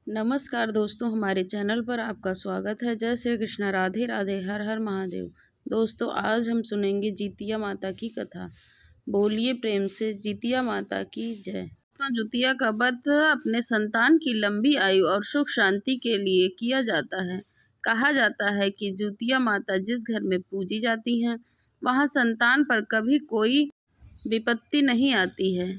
नमस्कार दोस्तों, हमारे चैनल पर आपका स्वागत है। जय श्री कृष्णा, राधे राधे, हर हर महादेव। दोस्तों, आज हम सुनेंगे जितिया माता की कथा। बोलिए प्रेम से जितिया माता की जय। तो जितिया का व्रत अपने संतान की लंबी आयु और सुख शांति के लिए किया जाता है। कहा जाता है कि जितिया माता जिस घर में पूजी जाती हैं, वहाँ संतान पर कभी कोई विपत्ति नहीं आती है।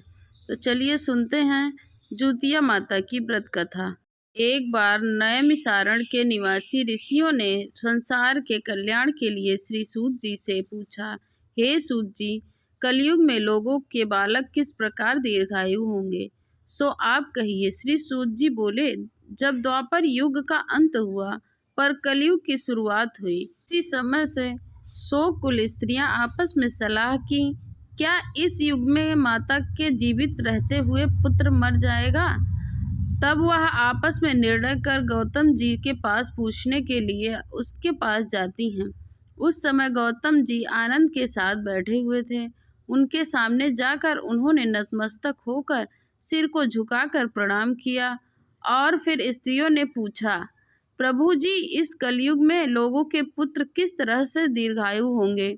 तो चलिए सुनते हैं जितिया माता की व्रत कथा। एक बार नैमिषारण्य के निवासी ऋषियों ने संसार के कल्याण के लिए श्री सूत जी से पूछा, हे सूत जी, कलयुग में लोगों के बालक किस प्रकार दीर्घायु होंगे, सो आप कहिए। श्री सूत जी बोले, जब द्वापर युग का अंत हुआ पर कलयुग की शुरुआत हुई, उसी समय से 100 कुल स्त्रियां आपस में सलाह की, क्या इस युग में माता के जीवित रहते हुए पुत्र मर जाएगा। तब वह आपस में निर्णय कर गौतम जी के पास पूछने के लिए उसके पास जाती हैं। उस समय गौतम जी आनंद के साथ बैठे हुए थे। उनके सामने जाकर उन्होंने नतमस्तक होकर सिर को झुकाकर प्रणाम किया और फिर स्त्रियों ने पूछा, प्रभु जी, इस कलयुग में लोगों के पुत्र किस तरह से दीर्घायु होंगे,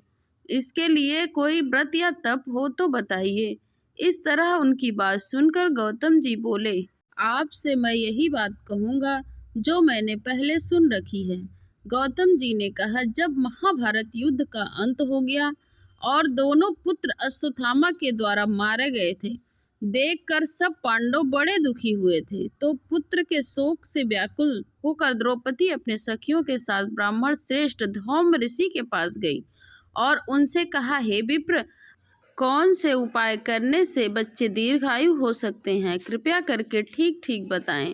इसके लिए कोई व्रत या तप हो तो बताइए। इस तरह उनकी बात सुनकर गौतम जी बोले, आपसे मैं यही बात कहूँगा जो मैंने पहले सुन रखी है। गौतम जी ने कहा, जब महाभारत युद्ध का अंत हो गया और दोनों पुत्र अश्वत्थामा के द्वारा मारे गए थे, देखकर सब पांडव बड़े दुखी हुए थे। तो पुत्र के शोक से व्याकुल होकर द्रौपदी अपने सखियों के साथ ब्राह्मण श्रेष्ठ धौम ऋषि के पास गई और उनसे कहा, हे विप्र, कौन से उपाय करने से बच्चे दीर्घायु हो सकते हैं, कृपया करके ठीक ठीक बताएं।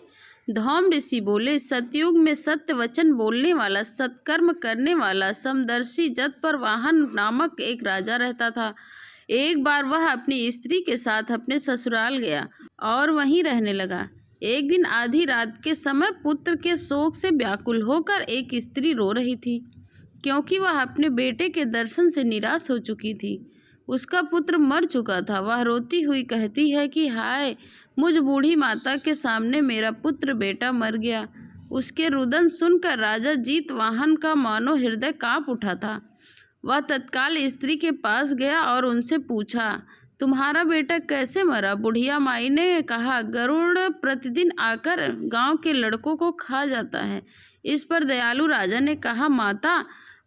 धौम ऋषि बोले, सतयुग में सत्य वचन बोलने वाला, सत्कर्म करने वाला, समदर्शी जतपरवाहन नामक एक राजा रहता था। एक बार वह अपनी स्त्री के साथ अपने ससुराल गया और वहीं रहने लगा। एक दिन आधी रात के समय पुत्र के शोक से व्याकुल होकर एक स्त्री रो रही थी, क्योंकि वह अपने बेटे के दर्शन से निराश हो चुकी थी। उसका पुत्र मर चुका था। वह रोती हुई कहती है कि हाय, मुझ बूढ़ी माता के सामने मेरा पुत्र बेटा मर गया। उसके रुदन सुनकर राजा जीतवाहन का मानो हृदय कांप उठा था। वह तत्काल स्त्री के पास गया और उनसे पूछा, तुम्हारा बेटा कैसे मरा। बुढ़िया माई ने कहा, गरुड़ प्रतिदिन आकर गांव के लड़कों को खा जाता है। इस पर दयालु राजा ने कहा, माता,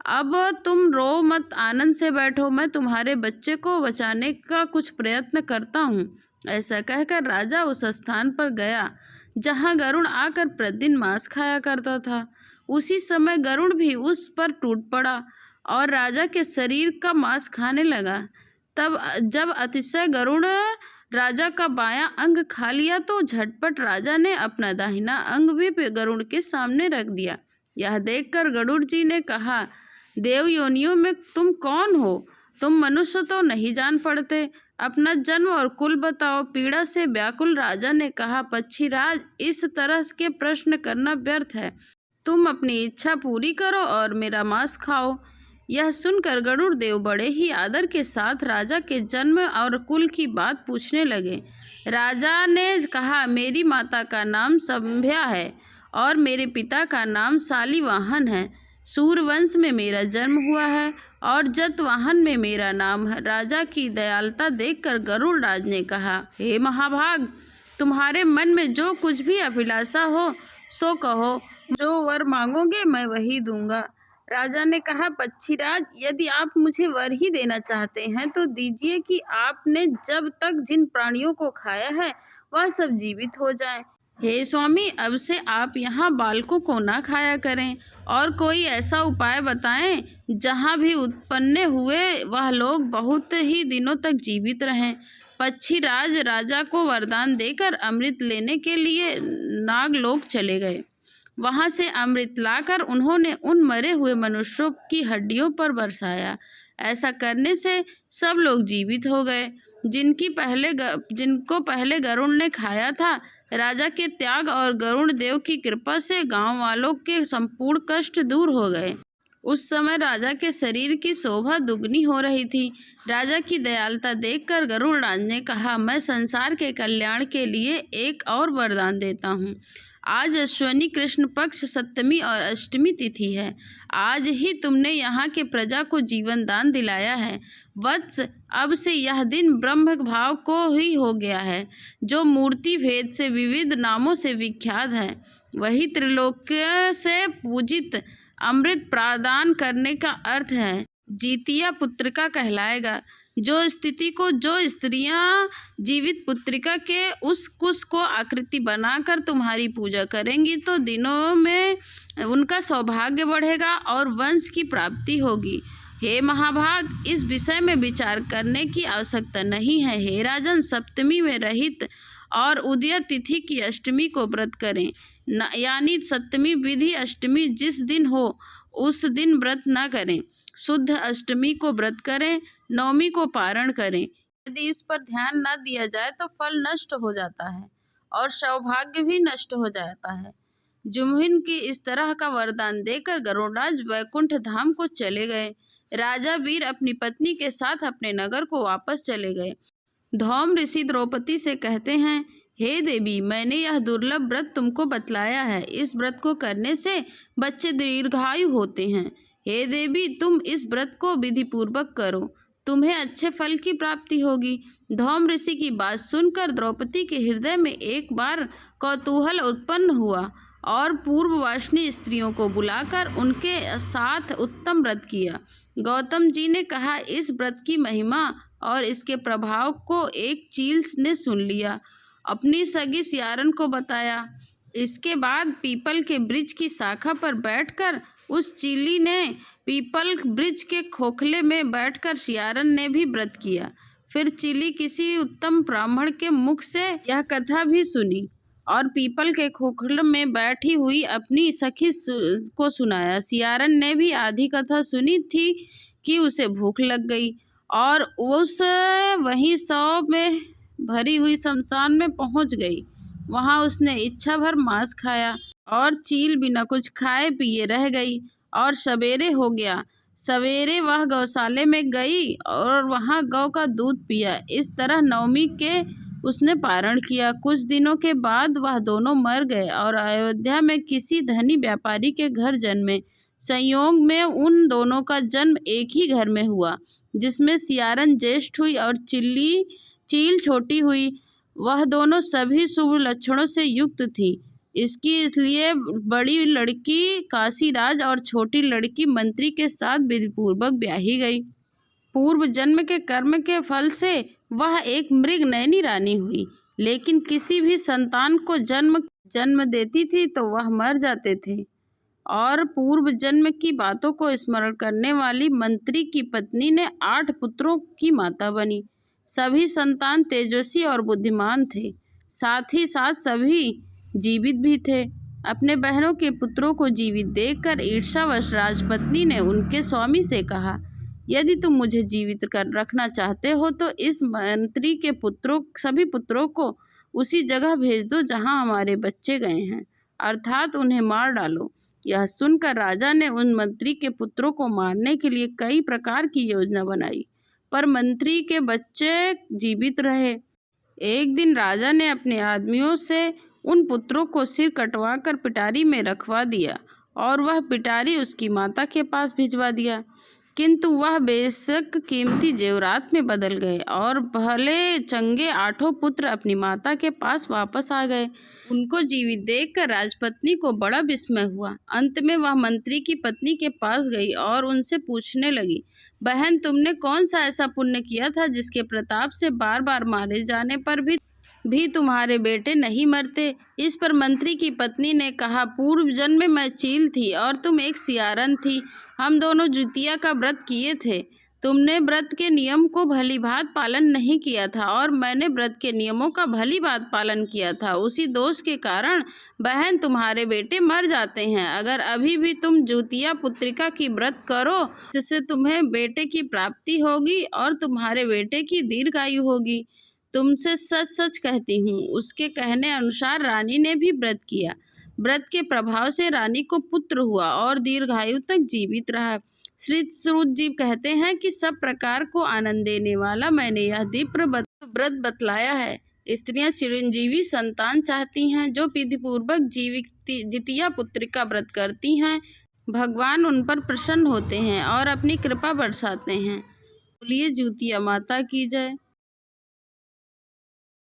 अब तुम रो मत, आनंद से बैठो, मैं तुम्हारे बच्चे को बचाने का कुछ प्रयत्न करता हूँ। ऐसा कहकर राजा उस स्थान पर गया जहाँ गरुड़ आकर प्रतिदिन मांस खाया करता था। उसी समय गरुड़ भी उस पर टूट पड़ा और राजा के शरीर का मांस खाने लगा। तब जब अतिशय गरुड़ राजा का बायां अंग खा लिया तो झटपट राजा ने अपना दाहिना अंग भी गरुड़ के सामने रख दिया। यह देखकर गरुड़ जी ने कहा, देव योनियों में तुम कौन हो, तुम मनुष्य तो नहीं जान पड़ते, अपना जन्म और कुल बताओ। पीड़ा से व्याकुल राजा ने कहा, पक्षीराज, इस तरह के प्रश्न करना व्यर्थ है, तुम अपनी इच्छा पूरी करो और मेरा मांस खाओ। यह सुनकर गरुड़ देव बड़े ही आदर के साथ राजा के जन्म और कुल की बात पूछने लगे। राजा ने कहा, मेरी माता का नाम संभ्या है और मेरे पिता का नाम शालिवाहन है। सूर्यवंश में मेरा जन्म हुआ है और जतवाहन में मेरा नाम है। राजा की दयालुता देखकर गरुड़ राज ने कहा, हे महाभाग, तुम्हारे मन में जो कुछ भी अभिलाषा हो सो कहो, जो वर मांगोगे मैं वही दूंगा। राजा ने कहा, पक्षीराज, यदि आप मुझे वर ही देना चाहते हैं तो दीजिए कि आपने जब तक जिन प्राणियों को खाया है वह सब जीवित हो जाएं। हे स्वामी, अब से आप यहाँ बालकों को ना खाया करें और कोई ऐसा उपाय बताएं जहाँ भी उत्पन्न हुए वह लोग बहुत ही दिनों तक जीवित रहें। पक्षीराज राजा को वरदान देकर अमृत लेने के लिए नागलोक चले गए। वहाँ से अमृत लाकर उन्होंने उन मरे हुए मनुष्यों की हड्डियों पर बरसाया। ऐसा करने से सब लोग जीवित हो गए जिनको पहले गरुड़ ने खाया था। राजा के त्याग और गरुड़ देव की कृपा से गांव वालों के संपूर्ण कष्ट दूर हो गए। उस समय राजा के शरीर की शोभा दुगनी हो रही थी। राजा की दयालुता देखकर गरुड़ राज ने कहा, मैं संसार के कल्याण के लिए एक और वरदान देता हूँ। आज अश्विनी कृष्ण पक्ष सप्तमी और अष्टमी तिथि है। आज ही तुमने यहाँ के प्रजा को जीवन दान दिलाया है। वत्स, अब से यह दिन ब्रह्म भाव को ही हो गया है, जो मूर्ति भेद से विविध नामों से विख्यात है। वही त्रिलोक्य से पूजित अमृत प्रदान करने का अर्थ है। जीतिया पुत्रिका कहलाएगा। जो स्त्रियां जीवित पुत्रिका के उस कुश को आकृति बनाकर तुम्हारी पूजा करेंगी तो दिनों में उनका सौभाग्य बढ़ेगा और वंश की प्राप्ति होगी। हे महाभाग, इस विषय में विचार करने की आवश्यकता नहीं है। हे राजन, सप्तमी में रहित और उदय तिथि की अष्टमी को व्रत करें, यानी सप्तमी विधि अष्टमी जिस दिन हो उस दिन व्रत न करें। शुद्ध अष्टमी को व्रत करें, नवमी को पारण करें। यदि इस पर ध्यान न दिया जाए तो फल नष्ट हो जाता है और सौभाग्य भी नष्ट हो जाता है। जुम्हिन की इस तरह का वरदान देकर गरुड़राज वैकुंठ धाम को चले गए। राजा वीर अपनी पत्नी के साथ अपने नगर को वापस चले गए। धौम ऋषि द्रौपदी से कहते हैं, हे देवी, मैंने यह दुर्लभ व्रत तुमको बतलाया है। इस व्रत को करने से बच्चे दीर्घायु होते हैं। हे देवी, तुम इस व्रत को विधि पूर्वक करो, तुम्हें अच्छे फल की प्राप्ति होगी। धौम ऋषि की बात सुनकर द्रौपदी के हृदय में एक बार कौतूहल उत्पन्न हुआ और पूर्ववासिनी स्त्रियों को बुलाकर उनके साथ उत्तम व्रत किया। गौतम जी ने कहा, इस व्रत की महिमा और इसके प्रभाव को एक चील ने सुन लिया, अपनी सगी सियारन को बताया। इसके बाद पीपल के वृक्ष की शाखा पर बैठकर उस चीली ने पीपल वृक्ष के खोखले में बैठकर सियारन ने भी व्रत किया। फिर चीली किसी उत्तम ब्राह्मण के मुख से यह कथा भी सुनी और पीपल के खोखले में बैठी हुई अपनी सखी को सुनाया। सियारन ने भी आधी कथा सुनी थी कि उसे भूख लग गई और उस वहीं शव में भरी हुई शमशान में पहुंच गई। वहां उसने इच्छा भर मांस खाया और चील बिना कुछ खाए पिए रह गई और सवेरे हो गया। सवेरे वह गौशाले में गई और वहां गौ का दूध पिया। इस तरह नवमी के उसने पारण किया। कुछ दिनों के बाद वह दोनों मर गए और अयोध्या में किसी धनी व्यापारी के घर जन्मे। संयोग में उन दोनों का जन्म एक ही घर में हुआ, जिसमें सियारन ज्येष्ठ हुई और चील छोटी हुई। वह दोनों सभी शुभ लक्षणों से युक्त थी। इसलिए बड़ी लड़की काशीराज और छोटी लड़की मंत्री के साथ विधिपूर्वक ब्याही गई। पूर्व जन्म के कर्म के फल से वह एक मृग नयनी रानी हुई, लेकिन किसी भी संतान को जन्म देती थी तो वह मर जाते थे। और पूर्व जन्म की बातों को स्मरण करने वाली मंत्री की पत्नी ने 8 पुत्रों की माता बनी। सभी संतान तेजस्वी और बुद्धिमान थे, साथ ही साथ सभी जीवित भी थे। अपने बहनों के पुत्रों को जीवित देखकर ईर्ष्यावश राजपत्नी ने उनके स्वामी से कहा, यदि तुम मुझे जीवित कर रखना चाहते हो तो इस मंत्री के सभी पुत्रों को उसी जगह भेज दो जहां हमारे बच्चे गए हैं, अर्थात उन्हें मार डालो। यह सुनकर राजा ने उन मंत्री के पुत्रों को मारने के लिए कई प्रकार की योजना बनाई, पर मंत्री के बच्चे जीवित रहे। एक दिन राजा ने अपने आदमियों से उन पुत्रों को सिर कटवाकर पिटारी में रखवा दिया और वह पिटारी उसकी माता के पास भिजवा दिया। किंतु वह बेशक कीमती जेवरात में बदल गए और भले चंगे 8 पुत्र अपनी माता के पास वापस आ गए। उनको जीवित देखकर राजपत्नी को बड़ा विस्मय हुआ। अंत में वह मंत्री की पत्नी के पास गई और उनसे पूछने लगी, बहन, तुमने कौन सा ऐसा पुण्य किया था जिसके प्रताप से बार बार मारे जाने पर भी तुम्हारे बेटे नहीं मरते? इस पर मंत्री की पत्नी ने कहा, पूर्व जन्म में मैं चील थी और तुम एक सियारन थी। हम दोनों जितिया का व्रत किए थे। तुमने व्रत के नियम को भली भांति पालन नहीं किया था और मैंने व्रत के नियमों का भली भांति पालन किया था। उसी दोष के कारण बहन तुम्हारे बेटे मर जाते हैं। अगर अभी भी तुम जितिया पुत्रिका की व्रत करो, जिससे तुम्हें बेटे की प्राप्ति होगी और तुम्हारे बेटे की दीर्घायु होगी। तुमसे सच सच कहती हूँ। उसके कहने अनुसार रानी ने भी व्रत किया। व्रत के प्रभाव से रानी को पुत्र हुआ और दीर्घायु तक जीवित रहा। श्री सूत जी कहते हैं कि सब प्रकार को आनंद देने वाला मैंने यह दिव्य व्रत बतलाया है। स्त्रियां चिरंजीवी संतान चाहती हैं जो विधिपूर्वक जितिया पुत्री का व्रत करती हैं। भगवान उन पर प्रसन्न होते हैं और अपनी कृपा बरसाते हैं। बोलिए जितिया माता की जय।